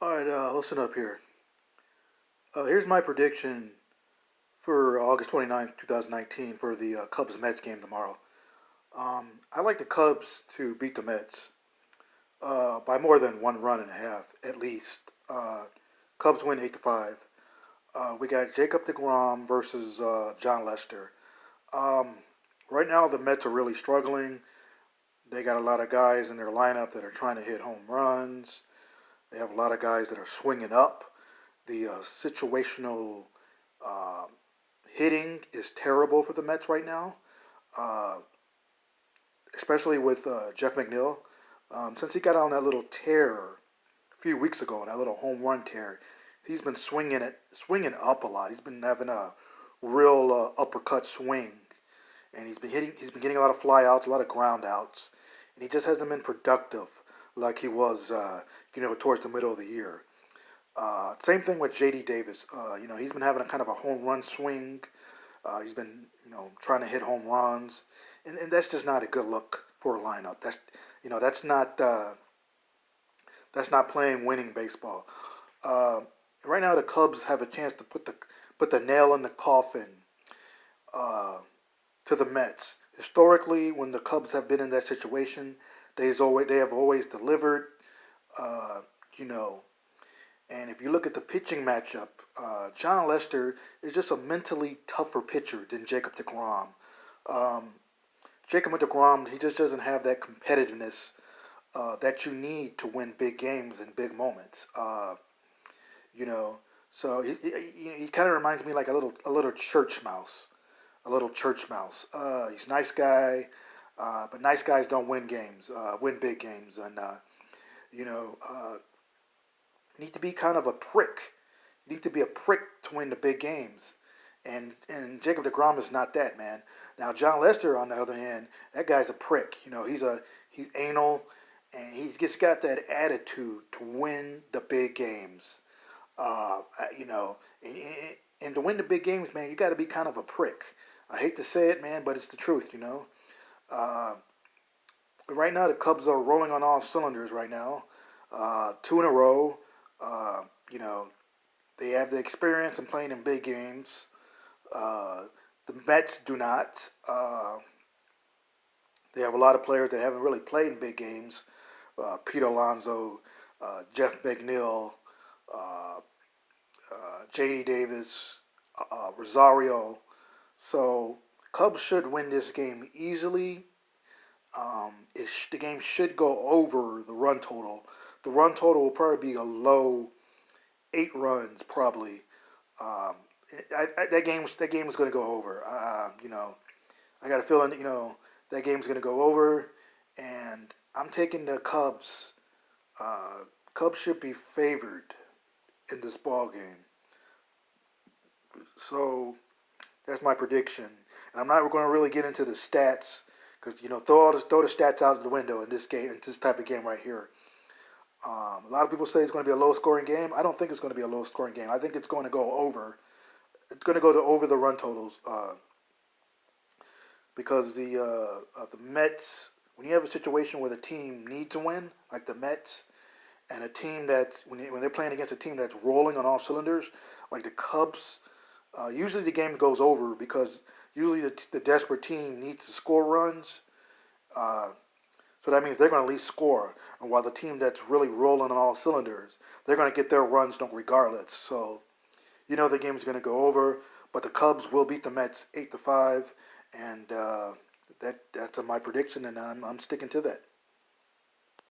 All right, listen up here. Here's my prediction for August 29th, 2019 for the Cubs-Mets game tomorrow. I like the Cubs to beat the Mets by more than 1.5 runs, at least. Cubs win 8-5. We got Jacob Degrom versus John Lester. Um, right now, the Mets are really struggling. They got a lot of guys in their lineup that are trying to hit home runs. They have a lot of guys that are swinging up. The situational uh, hitting is terrible for the Mets right now, uh, especially with Jeff McNeil. Since he got on that little tear a few weeks ago, that little home run tear, he's been swinging up a lot. He's been having a real uppercut swing, and he's been hitting. He's been getting a lot of flyouts, a lot of ground outs, and he just hasn't been productive like he was, towards the middle of the year. Same thing with J.D. Davis. He's been having a kind of a home run swing. He's been, trying to hit home runs, and that's just not a good look for a lineup. That's not playing winning baseball. Uh, right now, the Cubs have a chance to put the nail in the coffin uh, to the Mets. Historically, when the Cubs have been in that situation, they have always delivered. Uh, you know, And if you look at the pitching matchup, John Lester is just a mentally tougher pitcher than Jacob DeGrom. Um, Jacob DeGrom, he just doesn't have that competitiveness that you need to win big games and big moments. You know, so he kind of reminds me like a little church mouse, a little church mouse. He's a nice guy, but nice guys don't win games, win big games, and you know, uh, you need to be kind of a prick. You need to be a prick to win the big games. And Jacob DeGrom is not that, man. Now John Lester, on the other hand, that guy's a prick. He's anal, and he's just got that attitude to win the big games. Uh, you know, and to win the big games, man, you got to be kind of a prick. I hate to say it, man, but it's the truth. Uh, right now, the Cubs are rolling on all cylinders right now, two in a row. Uh, you know, they have the experience in playing in big games. Uh, the Mets do not. They have a lot of players that haven't really played in big games. Pete Alonso, Jeff McNeil, uh, J.D. Davis, Rosario. So Cubs should win this game easily. The game should go over the run total. The run total will probably be a low 8 runs, probably. Um, that game is going to go over. I got a feeling that game's going to go over, and I'm taking the Cubs. Cubs should be favored in this ball game. So that's my prediction, and I'm not going to really get into the stats because throw the stats out of the window in this game, in this type of game right here. A lot of people say it's going to be a low scoring game. I don't think it's going to be a low scoring game. I think it's going to go over. It's going to go to over the run totals because the Mets. When you have a situation where the team needs to win, like the Mets, and a team that when they're playing against a team that's rolling on all cylinders, like the Cubs, usually the game goes over because usually the desperate team needs to score runs. Uh, so that means they're going to at least score. And while the team that's really rolling on all cylinders, they're going to get their runs regardless. So the game is going to go over, but the Cubs will beat the Mets 8-5, and that's my prediction, and I'm sticking to that.